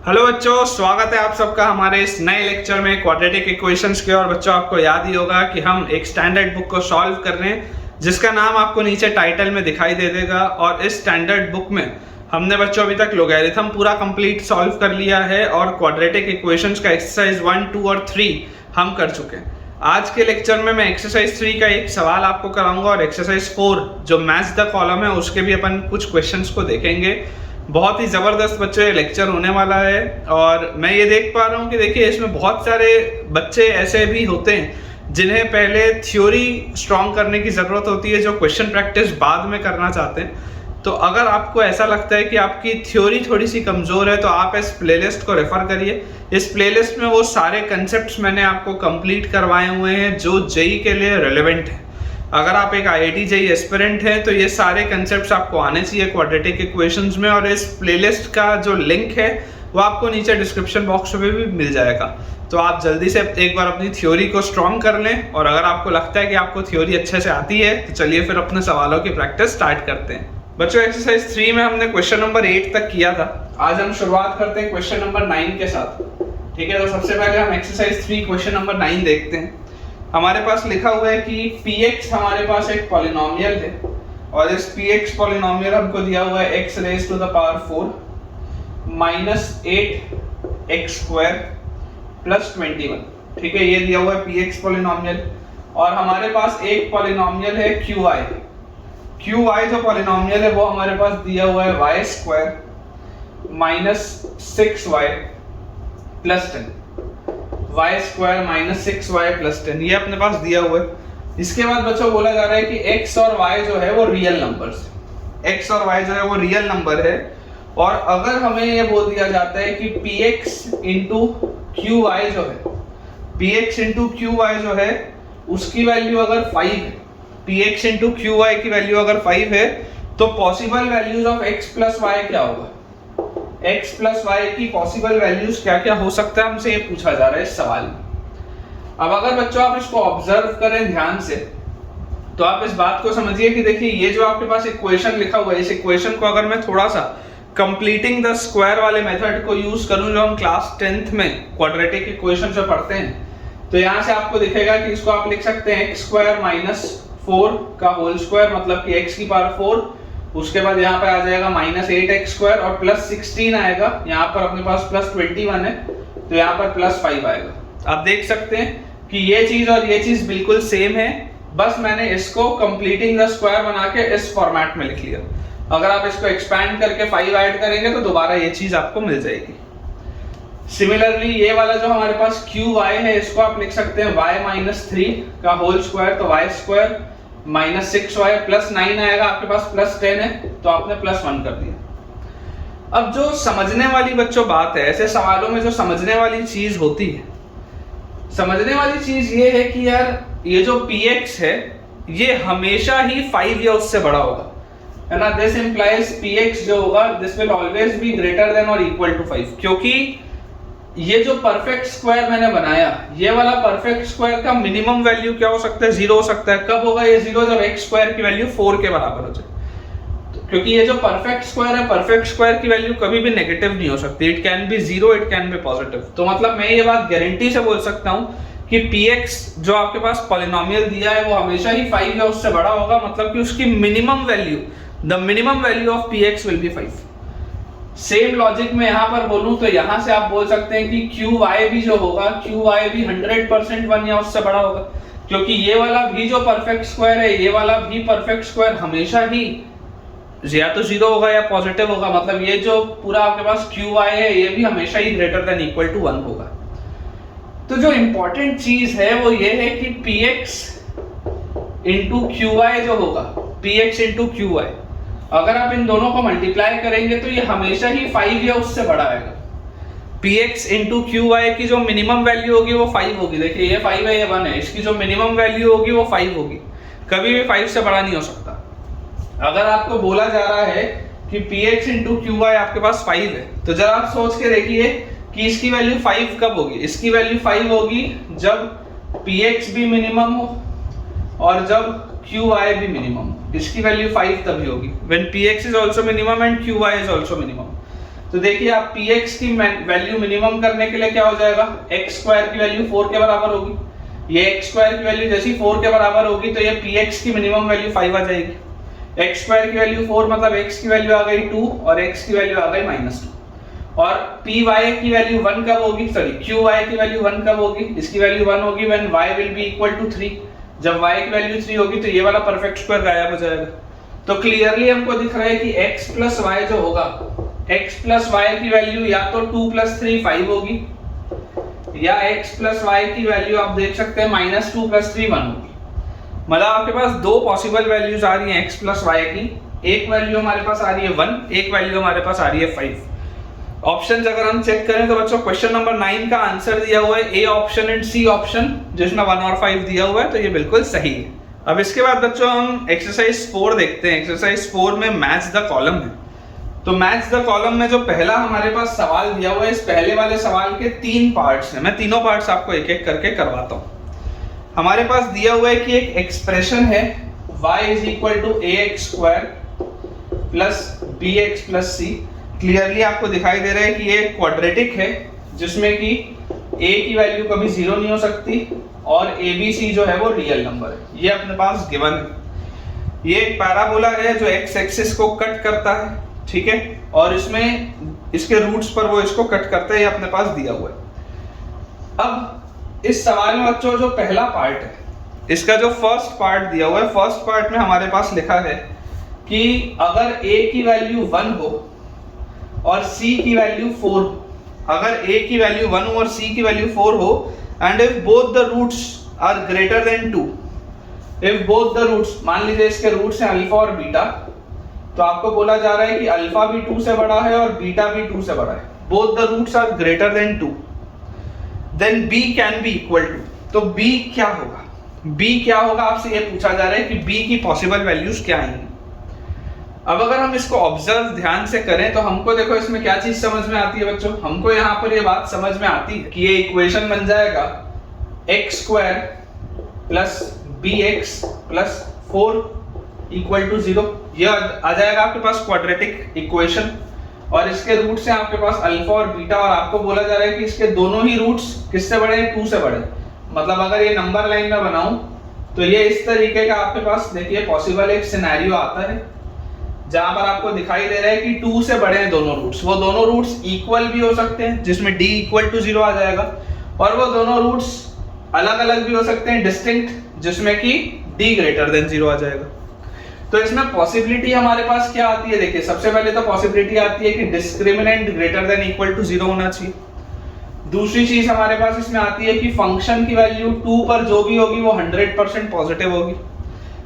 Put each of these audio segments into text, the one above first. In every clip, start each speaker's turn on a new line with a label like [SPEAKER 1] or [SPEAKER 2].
[SPEAKER 1] Hello बच्चों, स्वागत है आप सबका हमारे इस नए लेक्चर में क्वाड्रेटिक इक्वेशंस के। और बच्चों, आपको याद ही होगा कि हम एक स्टैंडर्ड बुक को सॉल्व कर रहे हैं जिसका नाम आपको नीचे टाइटल में दिखाई दे देगा। और इस स्टैंडर्ड बुक में हमने बच्चों अभी तक लोगैरिथम पूरा कंप्लीट सॉल्व कर लिया है और क्वाड्रेटिक इक्वेशंस का एक्सरसाइज 1, 2 और 3 हम कर चुके हैं। आज के लेक्चर में मैं एक्सरसाइज 3 का एक सवाल आपको कराऊंगा और एक्सरसाइज 4 जो मैच द कॉलम है उसके भी अपन कुछ क्वेश्चंस को देखेंगे। बहुत ही ज़बरदस्त बच्चों ये लेक्चर होने वाला है। और मैं ये देख पा रहा हूँ कि देखिए इसमें बहुत सारे बच्चे ऐसे भी होते हैं जिन्हें पहले थ्योरी स्ट्रॉन्ग करने की ज़रूरत होती है, जो क्वेश्चन प्रैक्टिस बाद में करना चाहते हैं। तो अगर आपको ऐसा लगता है कि आपकी थ्योरी थोड़ी सी कमज़ोर है तो आप इस प्लेलिस्ट को रेफ़र करिए। इस प्लेलिस्ट में वो सारे कंसेप्ट मैंने आपको कंप्लीट करवाए हुए हैं जो जेई के लिए रेलेवेंट है। अगर आप एक IIT जेई एस्पिरेंट हैं तो ये सारे कंसेप्ट्स आपको आने चाहिए क्वाड्रेटिक इक्वेशंस में। और इस प्लेलिस्ट का जो लिंक है वो आपको नीचे डिस्क्रिप्शन बॉक्स में भी मिल जाएगा। तो आप जल्दी से एक बार अपनी थ्योरी को स्ट्रॉन्ग कर लें। और अगर आपको लगता है कि आपको थ्योरी अच्छे से आती है तो चलिए फिर अपने सवालों की प्रैक्टिस स्टार्ट करते हैं। बच्चों, एक्सरसाइज 3 में हमने क्वेश्चन नंबर 8 तक किया था। आज हम शुरुआत करते हैं क्वेश्चन नंबर 9 के साथ। ठीक है, तो सबसे पहले हम एक्सरसाइज 3 क्वेश्चन नंबर 9 देखते हैं। हमारे पास लिखा हुआ है कि px हमारे पास एक पॉलिनोमियल है और इस px पॉलिनोमियल हमको दिया हुआ है x raise to the power 4 minus 8x square plus 21। ठीक है, ये दिया हुआ है px पॉलिनोमियल। और हमारे पास एक पॉलिनोमियल है qy जो पॉलिनोमियल है वो हमारे पास दिया हुआ है y square minus 6y plus 10। y square minus 6y plus 10 ये अपने पास दिया हुआ है। इसके बाद बच्चों बोला जा रहा है कि x और y जो है वो रियल नंबर्स, x और y जो है वो रियल नंबर है। और अगर हमें ये बोल दिया जाता है कि px इंटू qy जो है, px इंटू qy जो है उसकी वैल्यू अगर 5 है, px इंटू qy की वैल्यू अगर 5 है तो possible values of x plus y क्या होगा, x प्लस y की पॉसिबल वैल्यूज क्या क्या हो सकता है, हमसे ये पूछा जा रहा है इस सवाल में। अब अगर बच्चों आप इसको ऑब्जर्व करें ध्यान से तो आप इस बात को समझिए कि देखिए ये जो आपके पास इक्वेशन लिखा हुआ है, इस इक्वेशन को अगर मैं थोड़ा सा कंप्लीटिंग द स्क्वायर वाले मेथड को यूज करूं जो हम क्लास 10th में क्वाड्रेटिक इक्वेशन से पढ़ते हैं, तो यहाँ से आपको दिखेगा कि इसको आप लिख सकते हैं x स्क्वायर माइनस 4 का होल स्क्वायर, मतलब कि x की पावर 4, उसके बाद यहाँ पे आ जाएगा माइनस 8x स्क्वायर और प्लस 16 आएगा। यहाँ पर अपने पास प्लस 21 है तो यहाँ पर प्लस 5 आएगा। आप देख सकते हैं कि ये चीज और ये चीज बिल्कुल सेम है, बस मैंने इसको कंप्लीटिंग द स्क्वायर बना के इस फॉर्मेट में लिख लिया। अगर आप इसको एक्सपैंड करके 5 ऐड करेंगे तो दोबारा ये चीज आपको मिल जाएगी। सिमिलरली ये वाला जो हमारे पास qy है इसको आप लिख सकते हैं y माइनस 3 का होल स्क्वायर, तो y square minus 6y plus 9 आएगा, आपके पास प्लस 10 है तो आपने प्लस 1 कर दिया। अब जो समझने वाली बच्चों बात है, ऐसे सवालों में जो समझने वाली चीज होती है, समझने वाली चीज ये है कि यार ये जो px है ये हमेशा ही 5 या उससे बड़ा होगा, है ना। दिस इंप्लाइज px जो होगा this will always be greater then और इक्वल टू 5, क्योंकि ये जो परफेक्ट स्क्वायर मैंने बनाया, ये वाला परफेक्ट स्क्वायर का मिनिमम वैल्यू क्या हो सकता है, 0 हो सकता है। कब होगा ये 0? जब x स्क्वायर की वैल्यू 4 के बराबर हो जाए। तो क्योंकि ये जो परफेक्ट स्क्वायर है, परफेक्ट स्क्वायर की वैल्यू कभी भी नेगेटिव नहीं हो सकती, it can be 0, it can be positive. तो मतलब मैं ये बात गारंटी से बोल सकता हूँ कि px जो आपके पास पॉलिनोमियल दिया है वो हमेशा ही 5 या उससे बड़ा होगा, मतलब कि उसकी minimum value, the minimum value of px will be 5। Same logic में यहाँ पर बोलूं तो यहाँ से आप बोल सकते हैं कि qy भी जो होगा, qy भी 100% 1 या उससे बड़ा होगा, क्योंकि ये वाला भी जो परफेक्ट स्क्वायर है, ये वाला भी परफेक्ट स्क्वायर हमेशा ही या तो 0 होगा या पॉजिटिव होगा, मतलब ये जो पूरा आपके पास qy है ये भी हमेशा ही ग्रेटर देन इक्वल टू 1 होगा। तो जो इंपॉर्टेंट चीज है वो ये है कि px इंटू qy जो होगा, px इंटू qy, अगर आप इन दोनों को मल्टीप्लाई करेंगे तो ये हमेशा ही 5 या उससे बड़ा आएगा। px इंटू qy की जो मिनिमम वैल्यू होगी वो 5 होगी। देखिए ये 5 है, ये 1 है, इसकी जो मिनिमम वैल्यू होगी वो 5 होगी, कभी भी 5 से बड़ा नहीं हो सकता। अगर आपको बोला जा रहा है कि px इंटू qy आपके पास 5 है तो जरा आप सोच के देखिए कि इसकी वैल्यू 5 कब होगी। इसकी वैल्यू 5 होगी जब px भी मिनिमम हो और जब qy भी मिनिमम, इसकी वैल्यू 5 तभी होगी। When px is also minimum and qy is also minimum। तो देखिए आप px की वैल्यू मिनिमम करने के लिए क्या हो जाएगा, x स्क्वायर की वैल्यू 4 के बराबर होगी। ये x स्क्वायर की वैल्यू जैसी 4 के बराबर होगी तो ये px की मिनिमम वैल्यू 5 आ जाएगी। x स्क्वायर की वैल्यू 4 मतलब x की वैल्यू आ गई 2 और x की वैल्यू आ गई -2। और py की वैल्यू 1 कब होगी, सॉरी qy की वैल्यू 1 कब होगी, इसकी वैल्यू 1 होगी when y will be equal to 3। जब y की वैल्यू 3 होगी तो ये वाला परफेक्ट स्क्वायर गायब हो जाएगा। तो क्लियरली हमको दिख रहा है कि x प्लस y जो होगा, x प्लस y की वैल्यू या तो 2 प्लस 3 5 होगी, या x प्लस y की वैल्यू आप देख सकते हैं -2 प्लस 3 1 होगी। मतलब आपके पास दो पॉसिबल वैल्यूज आ रही हैं x प्लस y की, एक वैल्यू हमारे पास आ रही है 1, एक वैल्यू हमारे पास आ रही है 5। ऑप्शंस अगर हम चेक करें तो बच्चों क्वेश्चन नंबर 9 का आंसर दिया हुआ है A option and C option, जिसमें 1 और 5 दिया हुआ है, तो ये बिल्कुल सही है। अब इसके बाद बच्चों हम एक्सरसाइज 4 देखते हैं। एक्सरसाइज 4 में मैच द कॉलम है। तो मैच द कॉलम में जो पहला हमारे पास सवाल दिया हुआ है, इस पहले वाले सवाल के 3 पार्ट्स हैं। मैं तीनों पार्ट्स आपको एक एक करके करवाता हूँ। हमारे पास दिया हुआ है कि एक एक्सप्रेशन है y is equal to ax square plus bx plus c। Clearly आपको दिखाई दे रहा है कि ये क्वाड्रेटिक है, जिसमें कि a की वैल्यू कभी 0 नहीं हो सकती और abc जो है वो रियल नंबर है। ये अपने पास गिवन है। ये एक पैराबोला है जो x एक्सिस को कट करता है, ठीक है, और इसमें इसके रूट्स पर वो इसको कट करता है, ये अपने पास दिया हुआ है। अब इस सवाल में बच्चों जो पहला पार्ट है, इसका जो फर्स्ट पार्ट दिया हुआ है, फर्स्ट पार्ट में हमारे पास लिखा है कि अगर a की वैल्यू 1 हो और c की वैल्यू 4, अगर a की वैल्यू 1 हो और c की वैल्यू 4 हो, and if both the roots are greater than 2, if both the roots, मान लीजिए इसके रूट्स हैं अल्फा और बीटा, तो आपको बोला जा रहा है कि अल्फा भी 2 से बड़ा है और बीटा भी 2 से बड़ा है, both the roots are greater than 2, then b can be equal to. तो b क्या होगा, b क्या होगा, आपसे ये पूछा जा रहा है कि b की पॉसिबल वैल्यूज क्या आएंगी। अब अगर हम इसको ऑब्जर्व ध्यान से करें तो हमको देखो इसमें क्या चीज समझ में आती है बच्चों, हमको यहाँ पर ये बात समझ में आती है कि ये इक्वेशन बन जाएगा x square plus bx plus 4 equal to 0। ये आ जाएगा आपके पास क्वाड्रेटिक इक्वेशन, और इसके रूट्स हैं आपके पास अल्फा और बीटा, और आपको बोला जा रहा है कि इसके दोनों ही रूट्स किससे बड़े हैं, 2 से बड़े। मतलब अगर ये नंबर लाइन में बनाऊं तो ये इस तरीके का आपके पास देखिए पॉसिबल एक सिनेरियो आता है जहां पर आपको दिखाई दे रहा है कि 2 से बड़े हैं दोनों रूट्स। वो दोनों रूट्स इक्वल भी हो सकते हैं, जिसमें d इक्वल टू 0 आ जाएगा, और वो दोनों रूट्स अलग अलग भी हो सकते हैं, डिस्टिंक्ट, जिसमें कि d ग्रेटर देन 0 आ जाएगा। तो इसमें पॉसिबिलिटी हमारे पास क्या आती है, देखिए सबसे पहले तो पॉसिबिलिटी आती है कि discriminant greater than equal to 0 होना चाहिए। दूसरी चीज हमारे पास इसमें आती है कि फंक्शन की वैल्यू 2 पर जो भी होगी वो 100% पॉजिटिव होगी।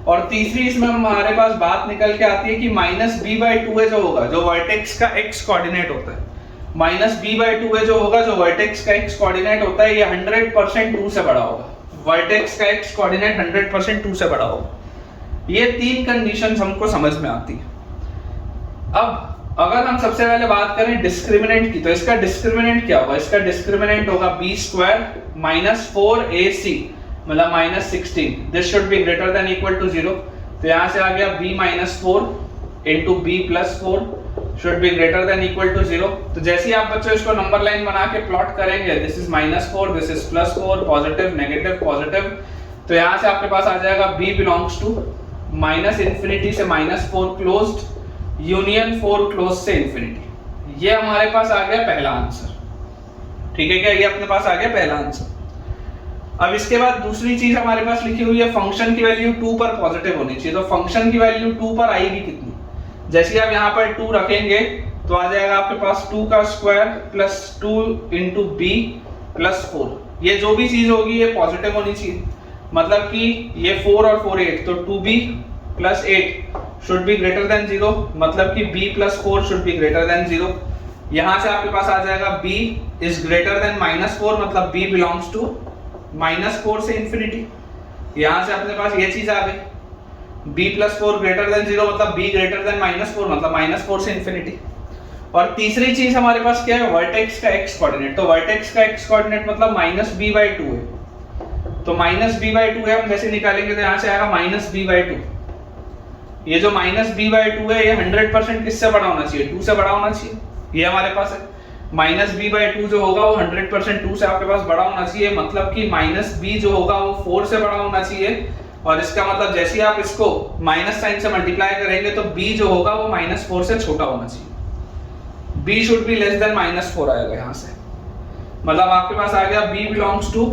[SPEAKER 1] और तीसरी इसमें हमारे पास बात निकल के आती है कि -b/2a जो होगा, जो वर्टेक्स का x कोऑर्डिनेट होता है, -b/2a जो होगा, जो वर्टेक्स का x कोऑर्डिनेट होता है, ये 100% 2 से बड़ा होगा। वर्टेक्स का x कोऑर्डिनेट 100% 2 से बड़ा होगा। ये 3 कंडीशंस हमको समझ में आती है। अब अगर हम सबसे पहले बात करें डिस्क्रिमिनेंट की, तो इसका डिस्क्रिमिनेंट क्या होगा, इसका डिस्क्रिमिनेंट होगा b स्क्वायर -4ac मतलब -16। This should be greater than equal to 0। तो यहां से आ गया b -4 into b plus 4 should be greater than equal to 0। तो जैसे ही आप बच्चों इसको नंबर लाइन बना के प्लॉट करेंगे, this is -4, this is +4, positive negative positive, तो यहां से आपके पास आ जाएगा b बिलोंग्स टू -इंफिनिटी से -4 क्लोज्ड यूनियन 4 क्लोज से इंफिनिटी। ये हमारे पास आ गया पहला आंसर, ठीक है क्या, ये अपने पास आ गया पहला आंसर। अब इसके बाद दूसरी चीज हमारे पास लिखी हुई है फंक्शन की वैल्यू 2 पर पॉजिटिव होनी चाहिए। तो फंक्शन की वैल्यू 2 पर आएगी कितनी, जैसे आप यहाँ पर 2 रखेंगे तो आ जाएगा आपके पास 2 का square plus 2 into b plus 4। ये जो भी चीज होगी ये पॉजिटिव होनी चाहिए, मतलब कि ये 4 और 4 8, तो 2b plus 8 should be greater then 0, मतलब कि b plus 4 should be greater then 0। यहाँ से आपके पास आ जाएगा b इज ग्रेटर देन -4, मतलब b बिलोंग्स टू -4 से इंफिनिटी। यहां से अपने पास ये चीज आ गई b प्लस 4 ग्रेटर देन 0, मतलब b ग्रेटर देन -4, मतलब -4 से इंफिनिटी। और तीसरी चीज हमारे पास क्या है, वर्टेक्स का x कोऑर्डिनेट। तो वर्टेक्स का x कोऑर्डिनेट मतलब -b/2 है, तो -b/2 है, हम जैसे निकालेंगे तो यहां से आएगा -b/2। ये जो -b/2 है ये 100% किससे बड़ा होना चाहिए, 2 से बड़ा होना चाहिए। ये हमारे पास है। -b/2 जो होगा वो 100% 2 से आपके पास बड़ा होना चाहिए, मतलब कि -b जो होगा वो 4 से बड़ा होना चाहिए। और इसका मतलब जैसे ही आप इसको माइनस साइन से मल्टीप्लाई करेंगे तो b जो होगा वो -4 से छोटा होना चाहिए। b should be less than -4 आएगा यहाँ से, मतलब आपके पास आ गया b बिलोंग्स टू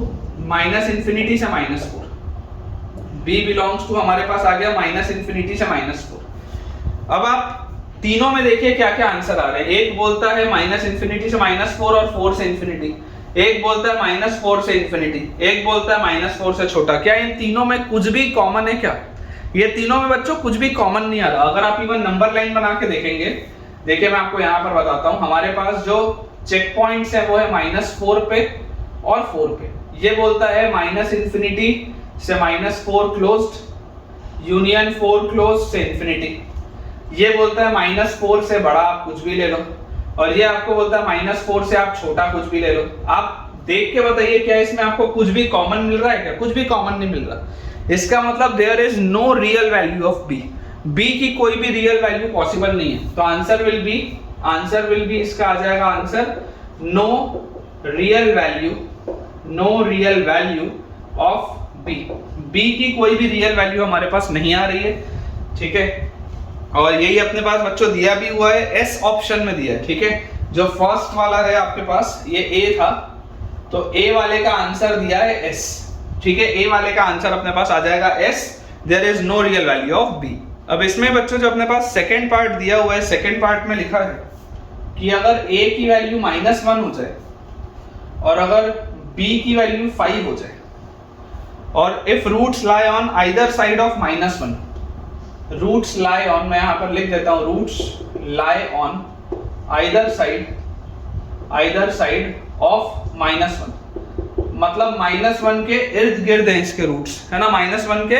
[SPEAKER 1] -∞ से -4। b बिलोंग्स टू हमारे पास आ गया -∞ से -4। अब आप तीनों में देखिए क्या क्या आंसर आ रहे हैं। एक बोलता है -∞ से -4 और 4 से इंफिनिटी, एक बोलता है -4 से इंफिनिटी, एक बोलता है -4 से छोटा। क्या इन तीनों में कुछ भी कॉमन है क्या? ये तीनों में बच्चों कुछ भी कॉमन नहीं आ रहा। अगर आप इवन नंबर लाइन बना के देखेंगे, देखिए मैं आपको यहाँ पर बताता हूँ, हमारे पास जो चेक पॉइंट्स है वो है -4 पे और 4 पे। ये बोलता है -∞ से -4 क्लोज्ड यूनियन 4 क्लोज से इंफिनिटी। ये बोलता है -4 से बड़ा आप कुछ भी ले लो, और ये आपको बोलता है -4 से आप छोटा कुछ भी ले लो। आप देख के बताइए क्या इसमें आपको कुछ भी कॉमन मिल रहा है क्या? कुछ भी कॉमन नहीं मिल रहा। इसका मतलब there is no real value of b, b की कोई भी रियल वैल्यू पॉसिबल नहीं है। तो आंसर विल बी इसका आ जाएगा answer no real value of b। b की कोई भी रियल वैल्यू हमारे पास नहीं आ रही है, ठीक है। और यही अपने पास बच्चों दिया भी हुआ है, एस ऑप्शन में दिया है, ठीक है। जो फर्स्ट वाला है आपके पास ये ए था, तो ए वाले का आंसर दिया है एस, ठीक है। ए वाले का आंसर अपने पास आ जाएगा एस, there is no real value of b. अब इसमें बच्चों जो अपने पास सेकेंड पार्ट दिया हुआ है, सेकेंड पार्ट में लिखा है कि अगर a की वैल्यू -1 हो जाए और अगर b की वैल्यू 5 हो जाए, और if roots lie on either side of -1, roots lie on, मैं यहां पर लिख देता हूं, roots lie on either side of -1, मतलब -1 के इर्द गिर्द है इसके रूट्स, है ना, -1 के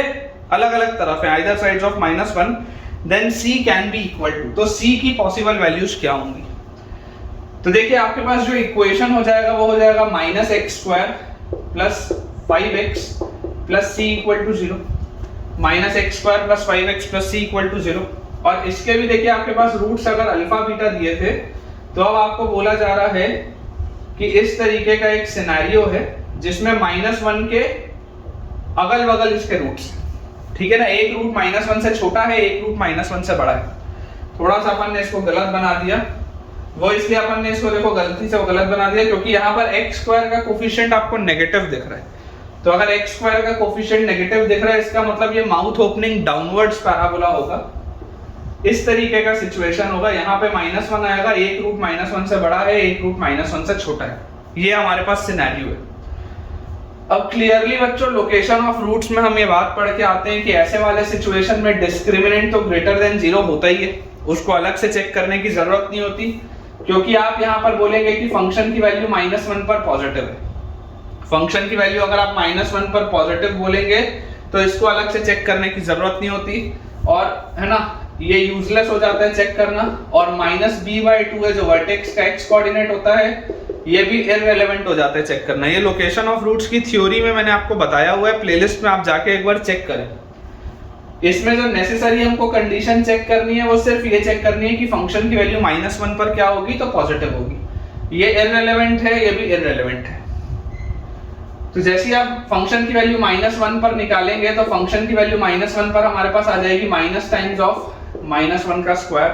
[SPEAKER 1] अलग अलग तरफ है, either sides of -1, then c can be equal to. तो c की पॉसिबल वैल्यूज क्या होंगी? तो देखिए आपके पास जो इक्वेशन हो जाएगा वो हो जाएगा -x² + 5x + c = 0, -x² + 5x + c = 0। और इसके भी देखिए आपके पास रूट्स अगर अल्फा बीटा दिए थे, तो अब आपको बोला जा रहा है कि इस तरीके का एक सिनेरियो है जिसमें -1 के अगल बगल इसके रूट्स, ठीक है ना। एक रूट -1 से छोटा है, एक रूट -1 से बड़ा है। थोड़ा सा अपन ने इसको गलत बना दिया, वो इसलिए अपन ने इसको देखो गलती से वो गलत बना दिया क्योंकि यहाँ पर x² का कोफिशिएंट आपको नेगेटिव दिख रहा है। तो अगर x² का कोफिशिएंट नेगेटिव दिख रहा है, इसका मतलब ये माउथ ओपनिंग डाउनवर्ड्स पैराबोला होगा, इस तरीके का सिचुएशन होगा। यहाँ पे -1 आएगा, एक रूट -1 से बड़ा है, एक रूट -1 से छोटा है। ये हमारे पास सिनेरियो है। अब क्लियरली बच्चों लोकेशन ऑफ रूट्स में हम ये बात पढ़ के आते हैं कि ऐसे वाले सिचुएशन में डिस्क्रिमिनेंट तो ग्रेटर देन 0 होता ही है, उसको अलग से चेक करने की जरूरत नहीं होती, क्योंकि आप यहाँ पर बोलेंगे कि फंक्शन की वैल्यू -1 पर पॉजिटिव है। फंक्शन की वैल्यू अगर आप -1 पर पॉजिटिव बोलेंगे तो इसको अलग से चेक करने की जरूरत नहीं होती, और है ना ये यूजलेस हो जाता है चेक करना। और -b/2 है जो वर्टेक्स का x कोऑर्डिनेट होता है, ये भी इररिलेवेंट हो जाता है चेक करना। ये लोकेशन ऑफ रूट्स की थ्योरी में मैंने आपको बताया हुआ है, प्लेलिस्ट में आप जाके एक बार चेक करें। इसमें जो नेसेसरी हमको कंडीशन चेक करनी है वो सिर्फ ये चेक करनी है कि फंक्शन की वैल्यू -1 पर क्या होगी, तो पॉजिटिव होगी। ये इररिलेवेंट है, ये भी इररिलेवेंट है। तो जैसे ही आप फंक्शन की वैल्यू -1 पर निकालेंगे तो फंक्शन की वैल्यू -1 पर हमारे पास आ जाएगी माइनस टाइम्स ऑफ -1 का square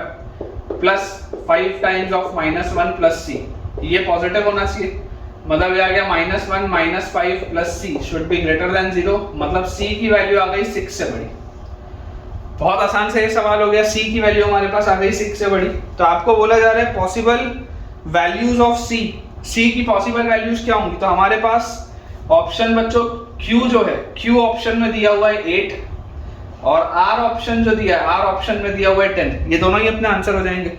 [SPEAKER 1] plus 5 times of -1 plus c। ये पॉजिटिव होना चाहिए, मतलब ये आ गया -1 - 5 plus c should be greater then 0, मतलब c की वैल्यू आ गई 6 से बड़ी। बहुत आसान से ये सवाल हो गया, c की वैल्यू हमारे पास आ गई 6 से बड़ी। तो आपको बोला जा रहा है पॉसिबल वैल्यूज ऑफ c की पॉसिबल वैल्यूज क्या होंगी। तो हमारे पास ऑप्शन बच्चों q जो है, q ऑप्शन में दिया हुआ है 8, और r ऑप्शन जो दिया है, r ऑप्शन में दिया हुआ है 10। ये दोनों ही अपने आंसर हो जाएंगे।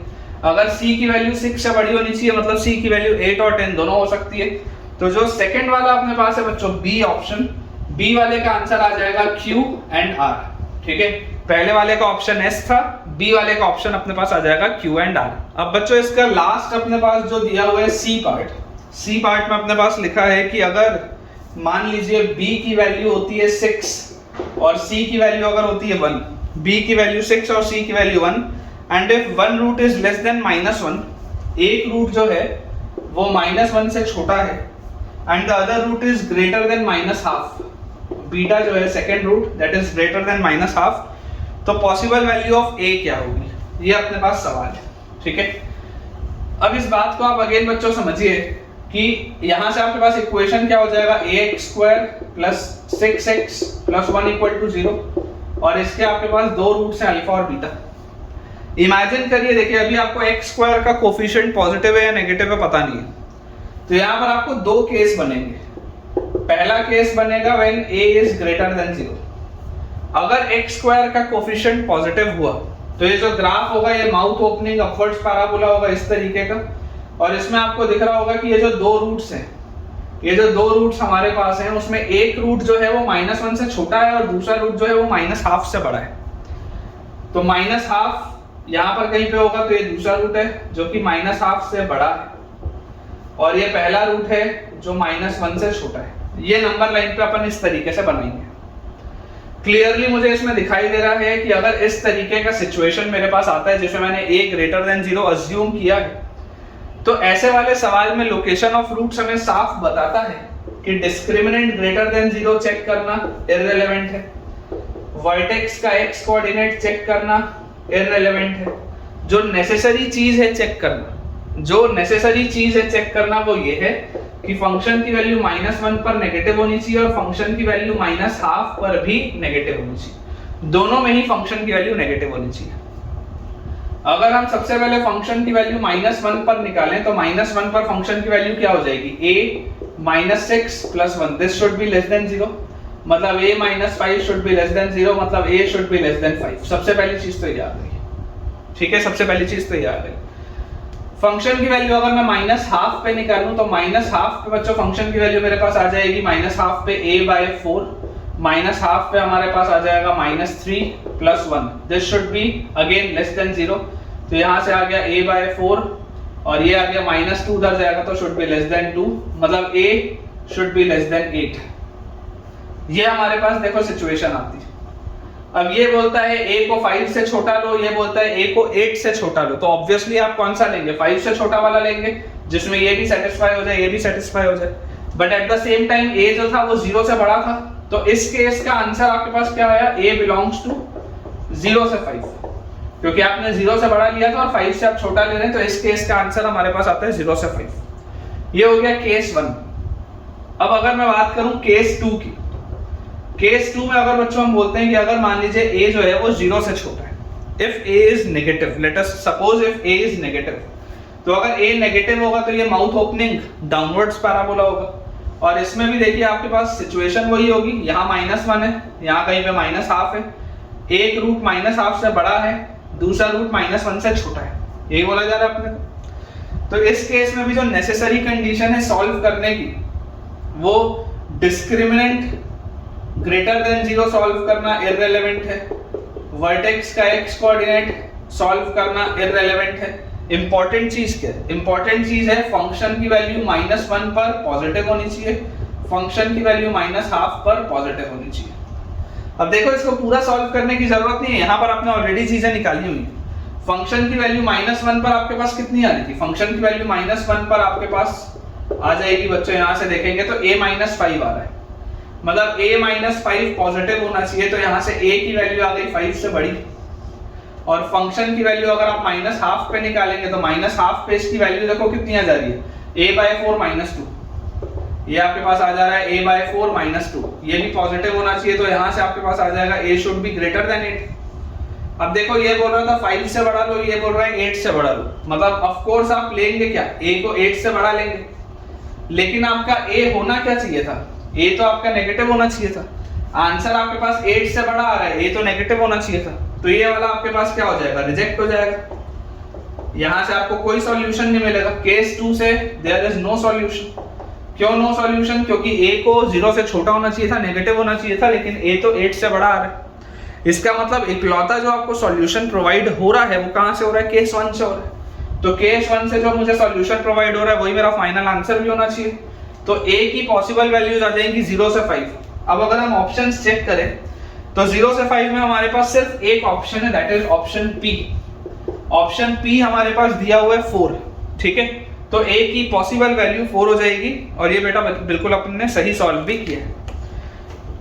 [SPEAKER 1] अगर c की वैल्यू 6 से बड़ी होनी चाहिए, मतलब c की वैल्यू 8 और 10 दोनों हो सकती है। तो जो सेकंड वाला अपने पास है बच्चों b ऑप्शन, b वाले का आंसर आ जाएगा q एंड r, ठीक है। पहले वाले का ऑप्शन s था, b वाले का ऑप्शन अपने पास आ जाएगा q एंड r। अब बच्चों इसका लास्ट अपने पास जो दिया हुआ है c पार्ट में अपने पास लिखा है कि अगर मान लीजिए b की वैल्यू होती है 6 और c की वैल्यू अगर होती है 1, b की वैल्यू 6 और c की value 1, and if one root is less than -1, एक रूट जो है वो -1 से छोटा है and the other root is greater than -half, beta जो है second root that is greater than -half, तो पॉसिबल वैल्यू ऑफ ए क्या होगी, ये अपने पास सवाल है। ठीक है, अब इस बात को आप अगेन बच्चों समझिए कि यहां से आपके पास इक्वेशन क्या हो जाएगा, ax² + 6x + 1 = 0, और इसके आपके पास दो रूट्स हैं अल्फा और बीटा। इमेजिन करिए, देखिए अभी आपको x² का कोफिशिएंट पॉजिटिव है या नेगेटिव है पता नहीं है, तो यहाँ पर आपको दो केस बनेंगे। पहला केस बनेगा when a is greater then 0। अगर x² का कोफिशिएंट पॉजिटिव हुआ तो ये जो ग्राफ होगा ये माउथ ओपनिंग अपवर्ड्स पैराबोला होगा इस तरीके का, और इसमें आपको दिख रहा होगा कि ये जो दो रूट्स हैं, ये जो दो रूट्स हमारे पास हैं उसमें एक रूट जो है वो -1 से छोटा है और दूसरा रूट जो है वो -हाफ से बड़ा है। तो -हाफ यहाँ पर कहीं पे होगा, तो ये दूसरा रूट है जो कि -हाफ से बड़ा है, और ये पहला रूट है जो -1 से छोटा है। ये नंबर लाइन पे अपन इस तरीके से बनाएंगे। क्लियरली मुझे इसमें दिखाई दे रहा है कि अगर इस तरीके का सिचुएशन मेरे पास आता है जिसमें मैंने a ग्रेटर देन 0 अज्यूम किया है, तो ऐसे वाले सवाल में लोकेशन ऑफ रूट्स हमें साफ बताता है कि डिस्क्रिमिनेंट ग्रेटर देन 0 चेक करना इररिलेवेंट है, वर्टेक्स का x कोऑर्डिनेट चेक करना इररिलेवेंट है। जो नेसेसरी चीज है चेक करना, जो नेसेसरी चीज है चेक करना वो ये है कि फंक्शन की वैल्यू -1 पर नेगेटिव होनी चाहिए और फंक्शन की वैल्यू -हाफ पर भी नेगेटिव होनी चाहिए। दोनों में ही फंक्शन की वैल्यू नेगेटिव होनी चाहिए। अगर हम सबसे पहले फंक्शन की वैल्यू -1 पर निकालें तो -1 पर फंक्शन की वैल्यू क्या हो जाएगी, a -6 + 1, this should be less than 0, मतलब a -5 should be less than 0, मतलब a should be less than 5। सबसे पहली चीज तो ये आ गई। ठीक है, सबसे पहली चीज तो ये आ गई। फंक्शन की वैल्यू अगर मैं -हाफ पे निकालूं तो -हाफ पे बच्चों फंक्शन की वैल्यू मेरे पास आ जाएगी -हाफ पे a/4, -हाफ पे हमारे पास आ जाएगा -3 + 1, this should be again less than 0, तो यहां से आ गया a/4 और ये आ गया -2 उधर जाएगा तो शुड बी लेस देन 2, मतलब a should be less than 8। ये हमारे पास देखो सिचुएशन आती है। अब ये बोलता है a को 5 से छोटा लो, ये बोलता है a को 8 से छोटा लो, तो ऑब्वियसली आप कौन सा लेंगे, 5 से छोटा वाला लेंगे जिसमें ये भी सेटिस्फाई हो जाए, ये भी सेटिस्फाई हो जाए। But at the same time a जो था वो 0 से बड़ा था, तो इस केस का आंसर आपके पास क्या आया, a बिलोंग्स टू 0 से 5, क्योंकि आपने 0 से बड़ा लिया था और 5 से आप छोटा ले रहे हैं, तो इस केस का आंसर हमारे पास आता है 0 से 5। ये हो गया केस 1। अब अगर मैं बात करूं केस 2 की, केस 2 में अगर बच्चों हम बोलते हैं कि अगर मान लीजिए a जो है वो 0 से छोटा है, if a is negative, let us suppose if a is negative, तो अगर a नेगेटिव होगा तो ये माउथ ओपनिंग डाउनवर्ड्स पैराबोला होगा, और इसमें भी देखिए आपके पास सिचुएशन वही होगी, यहाँ -1 है, यहाँ कहीं पे -हाफ है, एक रूट -हाफ से बड़ा है, दूसरा रूट -1 से छोटा है, यही बोला जा रहा है अपने को। तो इस केस में भी जो नेसेसरी कंडीशन है सॉल्व करने की, वो डिस्क्रिमिनेंट ग्रेटर देन 0 सॉल्व करना इररिलेवेंट है, वर्टेक्स का x कोऑर्डिनेट सॉल्व करना इररिलेवेंट है। इंपॉर्टेंट चीज क्या है, इंपॉर्टेंट चीज है फंक्शन की वैल्यू -1 पर पॉजिटिव होनी चाहिए, फंक्शन की वैल्यू -हाफ पर पॉजिटिव होनी चाहिए। अब देखो इसको पूरा सॉल्व करने की जरूरत नहीं है, यहाँ पर आपने ऑलरेडी चीजें निकाली हुई। फंक्शन की वैल्यू -1 पर आपके पास कितनी आ रही थी, फंक्शन की वैल्यू -1 पर आपके पास आ जाएगी बच्चों, यहाँ से देखेंगे तो a -5 आ रहा है, मतलब a -5 पॉजिटिव होना चाहिए, तो यहाँ से a की वैल्यू आ गई 5 से बड़ी, और फंक्शन की वैल्यू अगर आप -हाफ पे निकालेंगे तो -हाफ पे इसकी वैल्यू देखो कितनी आ जा रही है, a/4 -2, ये आपके पास आ जा रहा है a/4 -2, ये भी पॉजिटिव होना चाहिए, तो यहाँ से आपके पास आ जाएगा a should be greater then 8। अब देखो ये बोल रहा था 5 से बड़ा लो, ये बोल रहा है 8 से बड़ा लो, मतलब ऑफ कोर्स आप लेंगे क्या, a को 8 से बड़ा लेंगे, लेकिन आपका a होना क्या चाहिए था, a तो आपका नेगेटिव होना चाहिए था, आंसर आपके पास 8 से बड़ा आ रहा है, a तो नेगेटिव होना चाहिए था, तो ये वाला आपके पास क्या हो जाएगा, रिजेक्ट हो जाएगा, यहाँ से आपको कोई सॉल्यूशन नहीं मिलेगा। केस 2 से देयर इज नो सॉल्यूशन। क्यों नो सॉल्यूशन, क्योंकि a को 0 से छोटा होना चाहिए था, नेगेटिव होना चाहिए था, लेकिन a तो 8 से बड़ा आ रहा है। इसका मतलब इकलौता जो आपको सॉल्यूशन प्रोवाइड हो रहा है वो कहाँ से हो रहा है, केस 1 से हो रहा है। तो केस 1 से जो मुझे सॉल्यूशन प्रोवाइड हो रहा है वही मेरा फाइनल आंसर भी होना चाहिए। तो a की पॉसिबल वैल्यूज आ जाएंगी 0 से 5। अब अगर हम ऑप्शंस चेक करें तो 0 से 5 में हमारे पास सिर्फ एक ऑप्शन है, that is option P। Option P हमारे पास दिया हुआ है 4, ठीक है, तो a की पॉसिबल वैल्यू 4 हो जाएगी और ये बेटा बिल्कुल अपन ने सही सॉल्व भी किया है।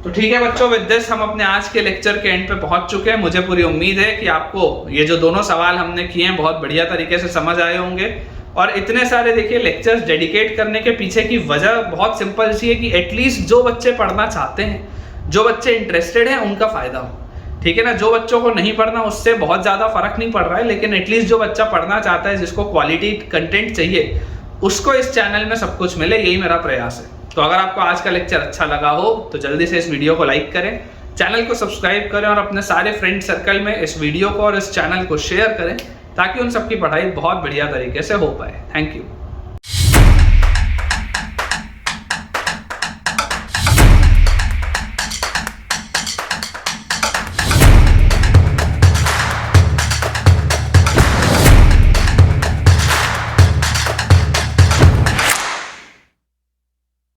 [SPEAKER 1] तो ठीक है बच्चों, विद दिस हम अपने आज के लेक्चर के एंड पे पहुंच चुके हैं। मुझे पूरी उम्मीद है कि आपको ये जो दोनों सवाल हमने किए हैं बहुत बढ़िया तरीके से समझ आए होंगे। और इतने सारे देखिए लेक्चर्स डेडिकेट करने के पीछे की वजह बहुत सिंपल सी है कि एटलीस्ट जो बच्चे पढ़ना चाहते हैं, जो बच्चे इंटरेस्टेड हैं, उनका फायदा हो। ठीक है ना, जो बच्चों को नहीं पढ़ना उससे बहुत ज्यादा फर्क नहीं पड़ रहा है, लेकिन एटलीस्ट जो बच्चा पढ़ना चाहता है, जिसको क्वालिटी कंटेंट चाहिए, उसको इस चैनल में सब कुछ मिले, यही मेरा प्रयास है। तो अगर आपको आज का लेक्चर अच्छा लगा हो तो जल्दी से इस वीडियो को लाइक करें, चैनल को सब्सक्राइब करें और अपने सारे फ्रेंड सर्कल में इस वीडियो को और इस चैनल को शेयर करें, ताकि उन सबकी पढ़ाई बहुत बढ़िया तरीके से हो पाए। Thank you.